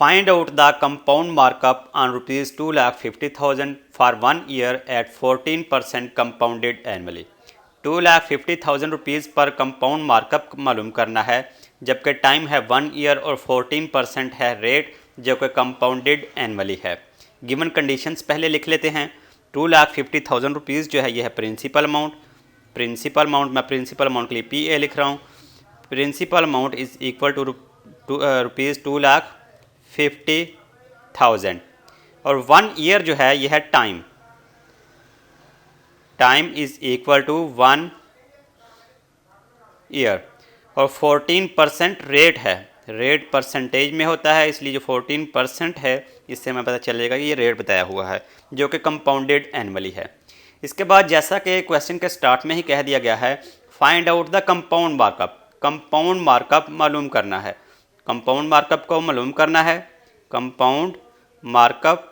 Find out the compound markup on rupees 2,50,000 for 1 year at 14% compounded annually. 2,50,000 rupees पर compound markup मालूम करना है, जबकि टाइम है 1 ईयर और 14% है रेट जो कि कंपाउंडेड एनुअली है। गिवन कंडीशंस पहले लिख लेते हैं। 2,50,000 रुपीज़ जो है यह है प्रिंसिपल अमाउंट। मैं प्रिंसिपल अमाउंट के लिए PA लिख रहा हूँ। Principal amount is equal to rupees 2,50,000 और 1 ईयर जो है यह है time is equal to 1 year और 14% रेट है। रेट परसेंटेज में होता है, इसलिए जो 14% है इससे हमें पता चलेगा कि ये रेट बताया हुआ है जो कि कंपाउंडेड एनुअली है। इसके बाद जैसा कि क्वेश्चन के स्टार्ट में ही कह दिया गया है, find out the compound markup. Compound markup मालूम करना है। कंपाउंड मार्कअप को मालूम करना है। कंपाउंड मार्कअप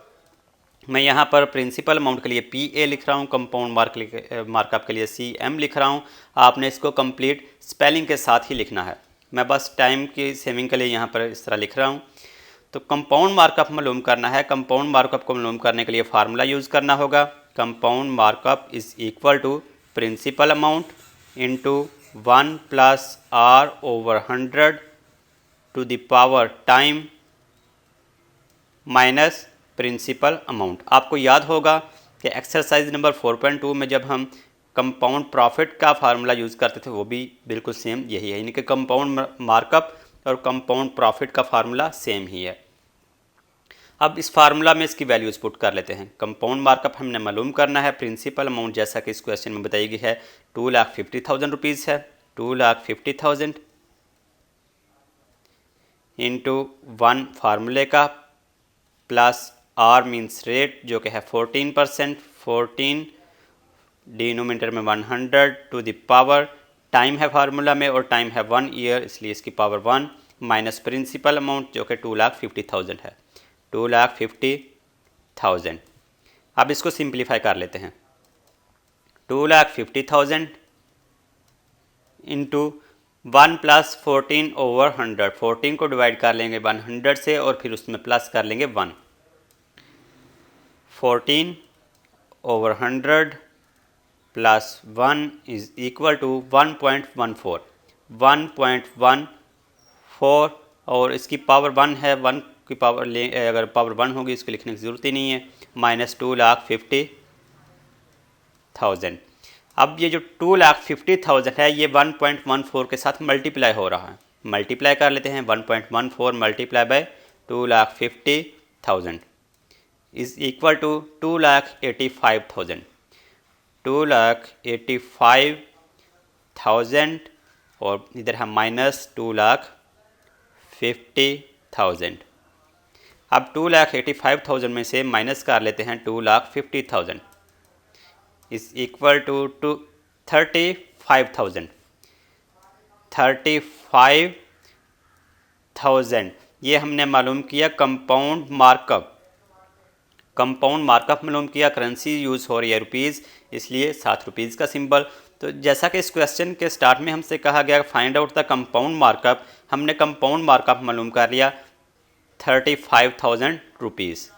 मैं यहाँ पर प्रिंसिपल अमाउंट के लिए PA लिख रहा हूँ, कंपाउंड मार्कअप के लिए CM लिख रहा हूँ। आपने इसको कंप्लीट स्पेलिंग के साथ ही लिखना है। मैं बस टाइम की सेविंग के लिए यहाँ पर इस तरह लिख रहा हूँ। तो कंपाउंड मार्कअप मालूम करना है। कंपाउंड मार्कअप को मालूम करने के लिए फार्मूला यूज़ करना होगा। Compound markup is equal to principal amount into 1 + R/100 to the power time minus principal amount. आपको याद होगा कि एक्सरसाइज नंबर 4.2 में जब हम कंपाउंड प्रॉफिट का फार्मूला यूज़ करते थे वो भी बिल्कुल सेम यही है, यानी कि कंपाउंड मार्कअप और कंपाउंड प्रॉफिट का फार्मूला सेम ही है। अब इस फार्मूला में इसकी वैल्यूज़ पुट कर लेते हैं। कंपाउंड मार्कअप हमने मालूम करना है। प्रिंसिपल अमाउंट जैसा कि इस क्वेश्चन में बताई गई है 2,50,000 रुपीज़ है। 2,50,000 इंटू 1 फार्मूले का प्लस R मीन्स रेट जो कि है 14%, 14 डिनोमिनेटर में 100 टू द पावर टाइम है फार्मूला में और टाइम है 1 ईयर, इसलिए इसकी पावर 1 माइनस प्रिंसिपल अमाउंट जो कि 2,50,000 है। 2,50,000। अब इसको सिंप्लीफाई कर लेते हैं। 2,50,000 इंटू 1 + 14/100। 14 को डिवाइड कर लेंगे 100 से और फिर उसमें प्लस कर लेंगे 1। 14/100 प्लस 1 इज़ इक्वल टू 1.14। 1.14 और इसकी पावर 1 है। 1 की पावर अगर पावर 1 होगी इसको लिखने की ज़रूरत ही नहीं है। माइनस 2,50,000। अब ये जो 2,50,000 है ये 1.14 के साथ मल्टीप्लाई हो रहा है। मल्टीप्लाई कर लेते हैं। 1.14 multiply by 2,50,000 is equal to 2,85,000। 2,85,000 और इधर है माइनस 2,50,000। अब 2,85,000 में से माइनस कर लेते हैं 2,50,000 इज़ इक्वल टू 35,000। 35,000 ये हमने मालूम किया कंपाउंड मार्कअप। कंपाउंड मार्कअप मालूम किया। करेंसी यूज़ हो रही है रुपीज़, इसलिए 7 रुपीज़ का सिंबल। तो जैसा कि इस क्वेश्चन के स्टार्ट में हमसे कहा गया find out the compound markup, हमने कंपाउंड मार्कअप मालूम कर लिया 35,000 रुपीज़।